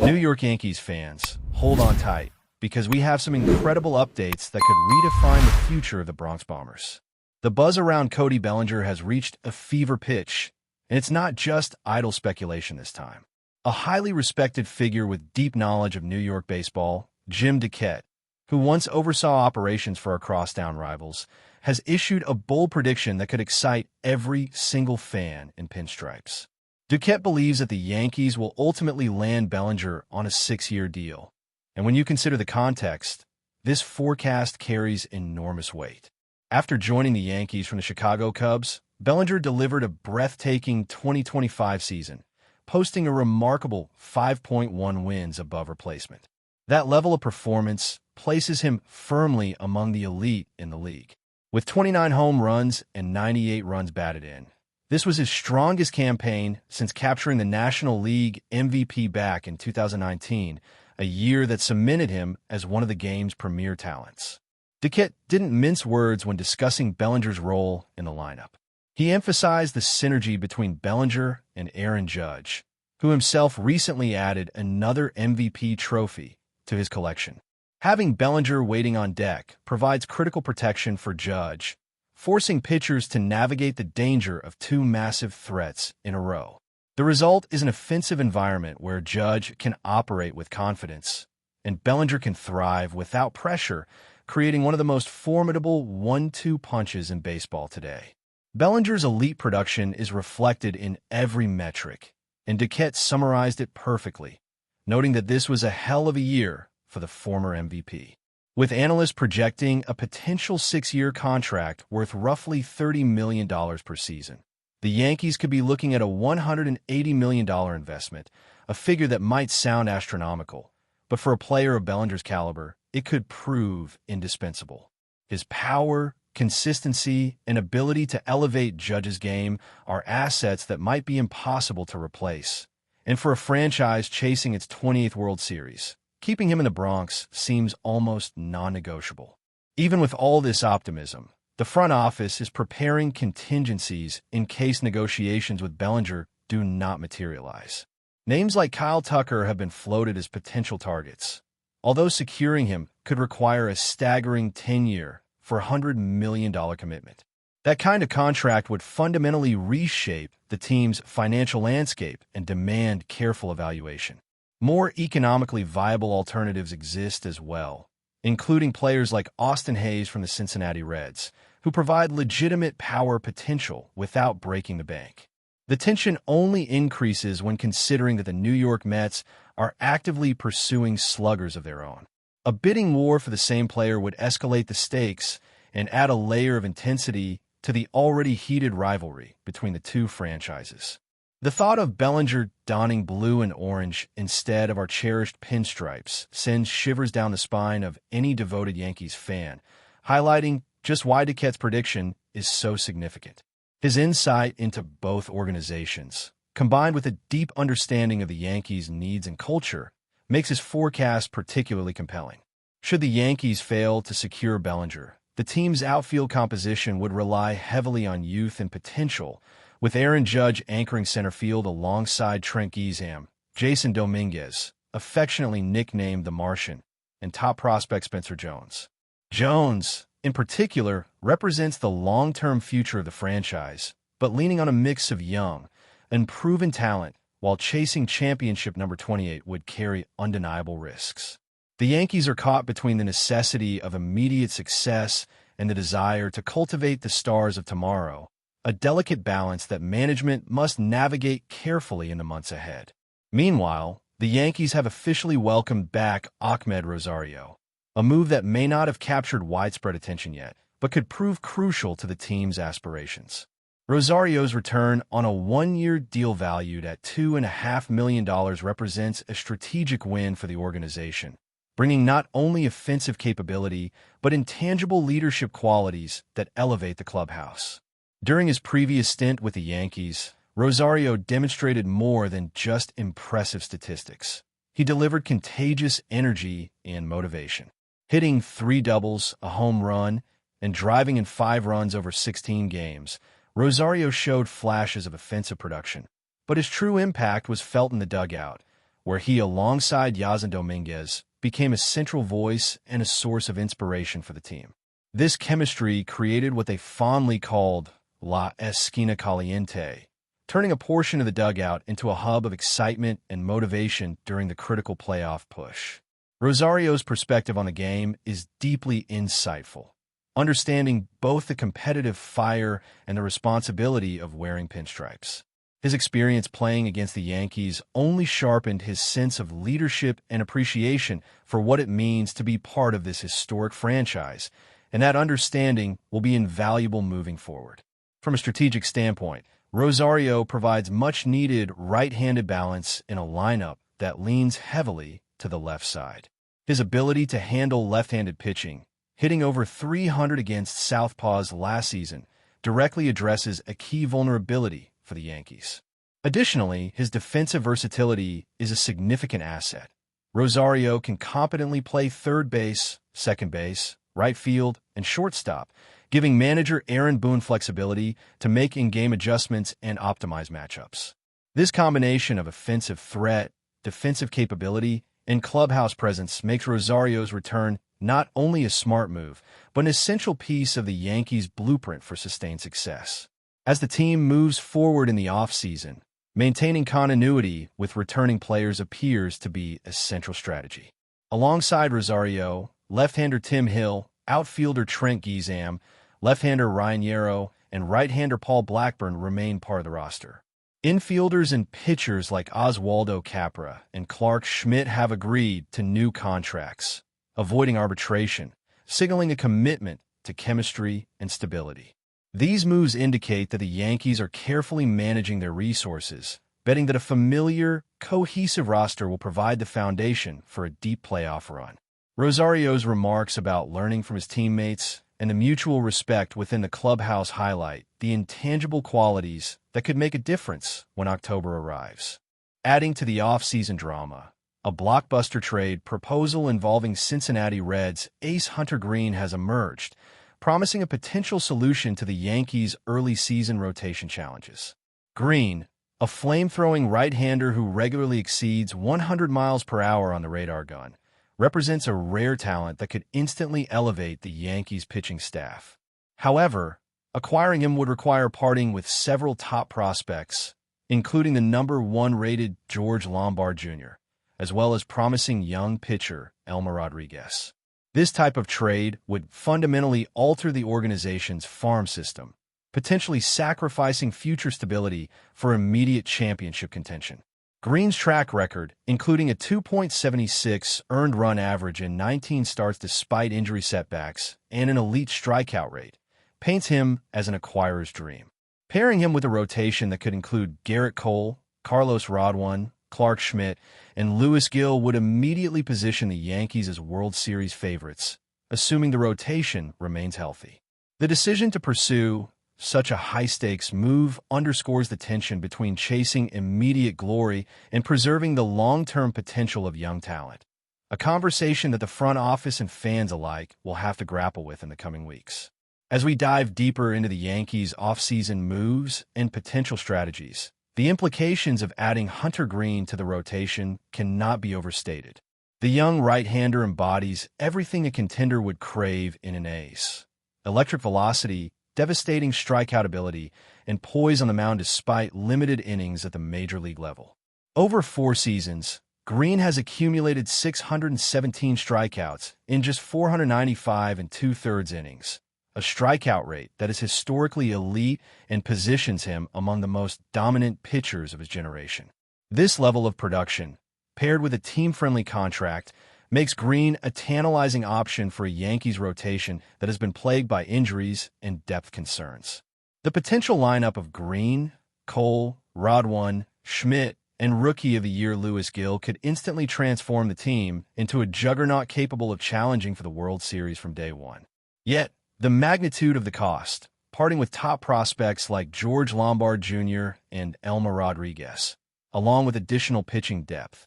New York Yankees fans, hold on tight, because we have some incredible updates that could redefine the future of the Bronx Bombers. The buzz around Cody Bellinger has reached a fever pitch, and it's not just idle speculation this time. A highly respected figure with deep knowledge of New York baseball, Jim Duquette, who once oversaw operations for our crosstown rivals, has issued a bold prediction that could excite every single fan in pinstripes. Duquette believes that the Yankees will ultimately land Bellinger on a 6-year deal. And when you consider the context, this forecast carries enormous weight. After joining the Yankees from the Chicago Cubs, Bellinger delivered a breathtaking 2025 season, posting a remarkable 5.1 wins above replacement. That level of performance places him firmly among the elite in the league. With 29 home runs and 98 runs batted in, this was his strongest campaign since capturing the National League MVP back in 2019, a year that cemented him as one of the game's premier talents. Duquette didn't mince words when discussing Bellinger's role in the lineup. He emphasized the synergy between Bellinger and Aaron Judge, who himself recently added another MVP trophy to his collection. Having Bellinger waiting on deck provides critical protection for Judge, forcing pitchers to navigate the danger of two massive threats in a row. The result is an offensive environment where Judge can operate with confidence, and Bellinger can thrive without pressure, creating one of the most formidable 1-2 punches in baseball today. Bellinger's elite production is reflected in every metric, and Duquette summarized it perfectly, noting that this was a hell of a year for the former MVP. With analysts projecting a potential 6-year contract worth roughly $30 million per season, the Yankees could be looking at a $180 million investment, a figure that might sound astronomical, but for a player of Bellinger's caliber, it could prove indispensable. His power, consistency, and ability to elevate Judge's game are assets that might be impossible to replace. And for a franchise chasing its 28th World Series, keeping him in the Bronx seems almost non-negotiable. Even with all this optimism, the front office is preparing contingencies in case negotiations with Bellinger do not materialize. Names like Kyle Tucker have been floated as potential targets, although securing him could require a staggering 10-year for $100 million commitment. That kind of contract would fundamentally reshape the team's financial landscape and demand careful evaluation. More economically viable alternatives exist as well, including players like Austin Hayes from the Cincinnati Reds, who provide legitimate power potential without breaking the bank. The tension only increases when considering that the New York Mets are actively pursuing sluggers of their own. A bidding war for the same player would escalate the stakes and add a layer of intensity to the already heated rivalry between the two franchises. The thought of Bellinger donning blue and orange instead of our cherished pinstripes sends shivers down the spine of any devoted Yankees fan, highlighting just why Duquette's prediction is so significant. His insight into both organizations, combined with a deep understanding of the Yankees' needs and culture, makes his forecast particularly compelling. Should the Yankees fail to secure Bellinger, the team's outfield composition would rely heavily on youth and potential, with Aaron Judge anchoring center field alongside Trent Giesham, Jason Dominguez, affectionately nicknamed the Martian, and top prospect Spencer Jones. Jones, in particular, represents the long-term future of the franchise, but leaning on a mix of young and proven talent while chasing championship number 28 would carry undeniable risks. The Yankees are caught between the necessity of immediate success and the desire to cultivate the stars of tomorrow, a delicate balance that management must navigate carefully in the months ahead. Meanwhile, the Yankees have officially welcomed back Amed Rosario, a move that may not have captured widespread attention yet, but could prove crucial to the team's aspirations. Rosario's return on a 1-year deal valued at $2.5 million represents a strategic win for the organization, bringing not only offensive capability, but intangible leadership qualities that elevate the clubhouse. During his previous stint with the Yankees, Rosario demonstrated more than just impressive statistics. He delivered contagious energy and motivation, hitting 3 doubles, a home run, and driving in 5 runs over 16 games. Rosario showed flashes of offensive production, but his true impact was felt in the dugout, where he, alongside Yazan Dominguez, became a central voice and a source of inspiration for the team. This chemistry created what they fondly called La Esquina Caliente, turning a portion of the dugout into a hub of excitement and motivation during the critical playoff push. Rosario's perspective on the game is deeply insightful, understanding both the competitive fire and the responsibility of wearing pinstripes. His experience playing against the Yankees only sharpened his sense of leadership and appreciation for what it means to be part of this historic franchise, and that understanding will be invaluable moving forward. From a strategic standpoint, Rosario provides much-needed right-handed balance in a lineup that leans heavily to the left side. His ability to handle left-handed pitching, hitting over 300 against southpaws last season, directly addresses a key vulnerability for the Yankees. Additionally, his defensive versatility is a significant asset. Rosario can competently play third base, second base, right field, and shortstop, giving manager Aaron Boone flexibility to make in-game adjustments and optimize matchups. This combination of offensive threat, defensive capability, and clubhouse presence makes Rosario's return not only a smart move, but an essential piece of the Yankees' blueprint for sustained success. As the team moves forward in the offseason, maintaining continuity with returning players appears to be a central strategy. Alongside Rosario, left-hander Tim Hill, outfielder Trent Gizam, left-hander Ryan Yarrow, and right-hander Paul Blackburn remain part of the roster. Infielders and pitchers like Oswaldo Capra and Clark Schmidt have agreed to new contracts, avoiding arbitration, signaling a commitment to chemistry and stability. These moves indicate that the Yankees are carefully managing their resources, betting that a familiar, cohesive roster will provide the foundation for a deep playoff run. Rosario's remarks about learning from his teammates and the mutual respect within the clubhouse highlight the intangible qualities that could make a difference when October arrives. Adding to the off-season drama, a blockbuster trade proposal involving Cincinnati Reds ace Hunter Greene has emerged, promising a potential solution to the Yankees' early season rotation challenges. Greene, a flame-throwing right-hander who regularly exceeds 100 miles per hour on the radar gun, represents a rare talent that could instantly elevate the Yankees' pitching staff. However, acquiring him would require parting with several top prospects, including the number 1 rated George Lombard Jr., as well as promising young pitcher Elmer Rodriguez. This type of trade would fundamentally alter the organization's farm system, potentially sacrificing future stability for immediate championship contention. Greene's track record, including a 2.76 earned run average in 19 starts despite injury setbacks and an elite strikeout rate, paints him as an acquirer's dream. Pairing him with a rotation that could include Garrett Cole, Carlos Rodwan, Clark Schmidt, and Lewis Gill would immediately position the Yankees as World Series favorites, assuming the rotation remains healthy. The decision to pursue such a high-stakes move underscores the tension between chasing immediate glory and preserving the long-term potential of young talent, a conversation that the front office and fans alike will have to grapple with in the coming weeks. As we dive deeper into the Yankees' off-season moves and potential strategies, the implications of adding Hunter Greene to the rotation cannot be overstated. The young right-hander embodies everything a contender would crave in an ace: electric velocity, devastating strikeout ability, and poise on the mound despite limited innings at the major league level. Over 4 seasons, Greene has accumulated 617 strikeouts in just 495 and 2/3 innings, a strikeout rate that is historically elite and positions him among the most dominant pitchers of his generation. This level of production, paired with a team-friendly contract, makes Greene a tantalizing option for a Yankees rotation that has been plagued by injuries and depth concerns. The potential lineup of Greene, Cole, Rodwan, Schmidt, and Rookie of the Year Lewis Gill could instantly transform the team into a juggernaut capable of challenging for the World Series from day one. Yet, the magnitude of the cost, parting with top prospects like George Lombard Jr. and Elmer Rodriguez, along with additional pitching depth,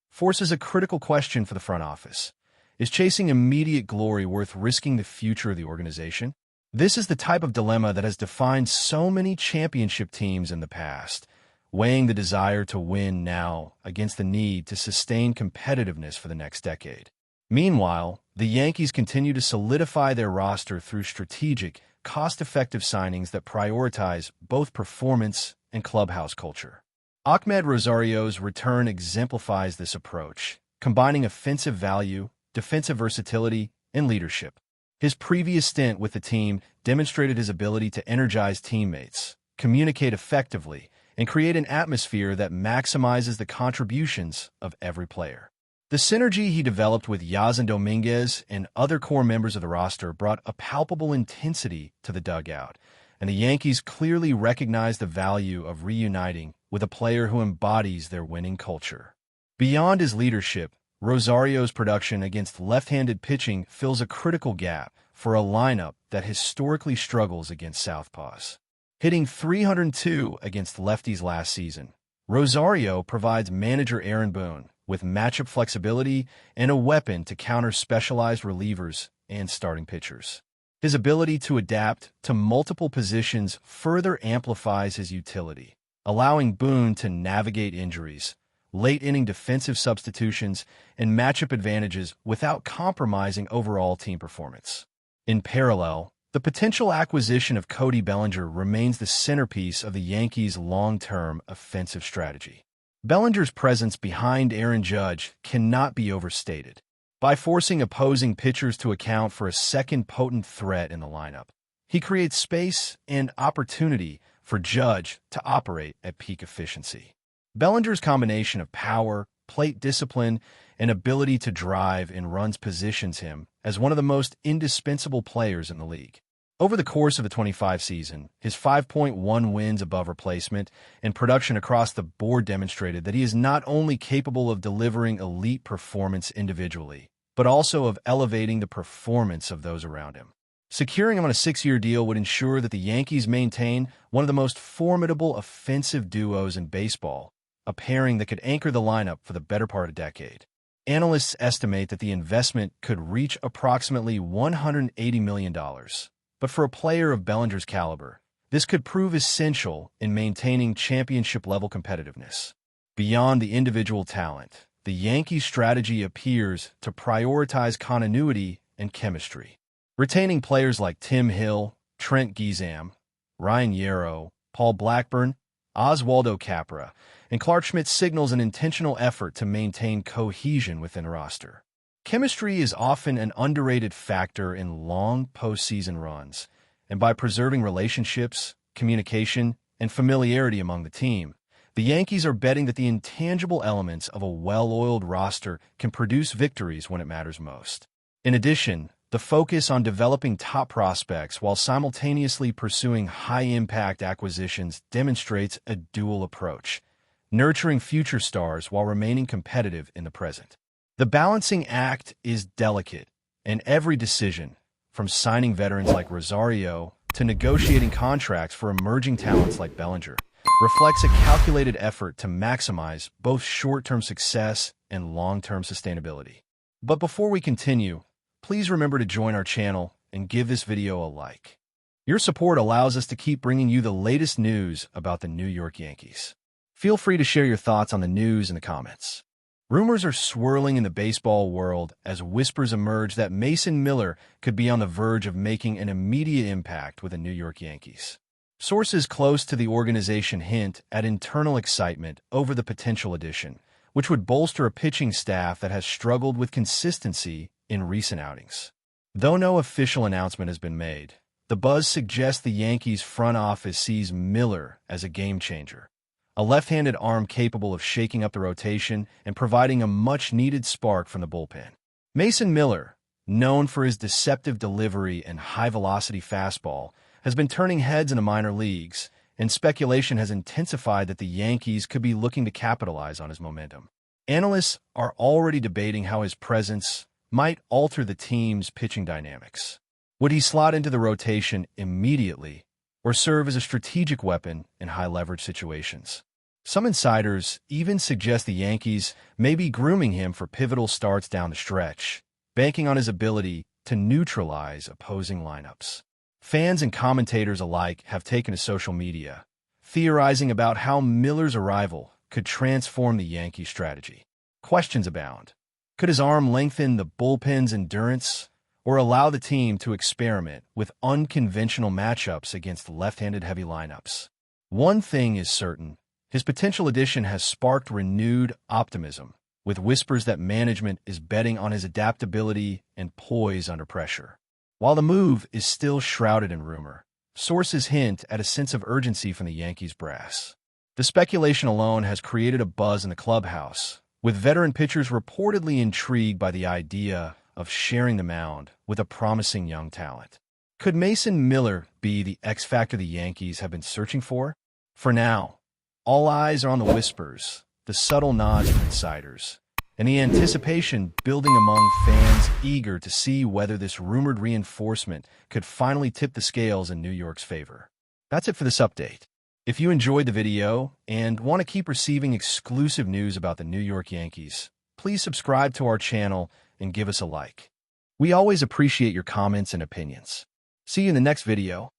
forces a critical question for the front office. Is chasing immediate glory worth risking the future of the organization? This is the type of dilemma that has defined so many championship teams in the past, weighing the desire to win now against the need to sustain competitiveness for the next decade. Meanwhile, the Yankees continue to solidify their roster through strategic, cost-effective signings that prioritize both performance and clubhouse culture. Amed Rosario's return exemplifies this approach, combining offensive value, defensive versatility, and leadership. His previous stint with the team demonstrated his ability to energize teammates, communicate effectively, and create an atmosphere that maximizes the contributions of every player. The synergy he developed with Yasin Dominguez and other core members of the roster brought a palpable intensity to the dugout, and the Yankees clearly recognized the value of reuniting with a player who embodies their winning culture. Beyond his leadership, Rosario's production against left-handed pitching fills a critical gap for a lineup that historically struggles against southpaws. Hitting .302 against lefties last season, Rosario provides manager Aaron Boone with matchup flexibility and a weapon to counter specialized relievers and starting pitchers. His ability to adapt to multiple positions further amplifies his utility, allowing Boone to navigate injuries, late-inning defensive substitutions, and matchup advantages without compromising overall team performance. In parallel, the potential acquisition of Cody Bellinger remains the centerpiece of the Yankees' long-term offensive strategy. Bellinger's presence behind Aaron Judge cannot be overstated. By forcing opposing pitchers to account for a second potent threat in the lineup, he creates space and opportunity for Judge to operate at peak efficiency. Bellinger's combination of power, plate discipline, and ability to drive in runs positions him as one of the most indispensable players in the league. Over the course of the 25 season, his 5.1 wins above replacement and production across the board demonstrated that he is not only capable of delivering elite performance individually, but also of elevating the performance of those around him. Securing him on a 6-year deal would ensure that the Yankees maintain one of the most formidable offensive duos in baseball, a pairing that could anchor the lineup for the better part of a decade. Analysts estimate that the investment could reach approximately $180 million. But for a player of Bellinger's caliber, this could prove essential in maintaining championship-level competitiveness. Beyond the individual talent, the Yankees' strategy appears to prioritize continuity and chemistry. Retaining players like Tim Hill, Trent Gizam, Ryan Yarrow, Paul Blackburn, Oswaldo Capra, and Clark Schmidt signals an intentional effort to maintain cohesion within a roster. Chemistry is often an underrated factor in long postseason runs, and by preserving relationships, communication, and familiarity among the team, the Yankees are betting that the intangible elements of a well-oiled roster can produce victories when it matters most. In addition, the focus on developing top prospects while simultaneously pursuing high-impact acquisitions demonstrates a dual approach, nurturing future stars while remaining competitive in the present. The balancing act is delicate, and every decision, from signing veterans like Rosario to negotiating contracts for emerging talents like Bellinger, reflects a calculated effort to maximize both short-term success and long-term sustainability. But before we continue, please remember to join our channel and give this video a like. Your support allows us to keep bringing you the latest news about the New York Yankees. Feel free to share your thoughts on the news in the comments. Rumors are swirling in the baseball world as whispers emerge that Mason Miller could be on the verge of making an immediate impact with the New York Yankees. Sources close to the organization hint at internal excitement over the potential addition, which would bolster a pitching staff that has struggled with consistency in recent outings. Though no official announcement has been made, the buzz suggests the Yankees' front office sees Miller as a game-changer, a left-handed arm capable of shaking up the rotation and providing a much-needed spark from the bullpen. Mason Miller, known for his deceptive delivery and high-velocity fastball, has been turning heads in the minor leagues, and speculation has intensified that the Yankees could be looking to capitalize on his momentum. Analysts are already debating how his presence might alter the team's pitching dynamics. Would he slot into the rotation immediately or serve as a strategic weapon in high-leverage situations? Some insiders even suggest the Yankees may be grooming him for pivotal starts down the stretch, banking on his ability to neutralize opposing lineups. Fans and commentators alike have taken to social media, theorizing about how Miller's arrival could transform the Yankee strategy. Questions abound. Could his arm lengthen the bullpen's endurance or allow the team to experiment with unconventional matchups against left-handed heavy lineups? One thing is certain. His potential addition has sparked renewed optimism, with whispers that management is betting on his adaptability and poise under pressure. While the move is still shrouded in rumor, sources hint at a sense of urgency from the Yankees brass. The speculation alone has created a buzz in the clubhouse, with veteran pitchers reportedly intrigued by the idea of sharing the mound with a promising young talent. Could Mason Miller be the X factor the Yankees have been searching for? For now, all eyes are on the whispers, the subtle nods from insiders, and the anticipation building among fans eager to see whether this rumored reinforcement could finally tip the scales in New York's favor. That's it for this update. If you enjoyed the video and want to keep receiving exclusive news about the New York Yankees, please subscribe to our channel and give us a like. We always appreciate your comments and opinions. See you in the next video.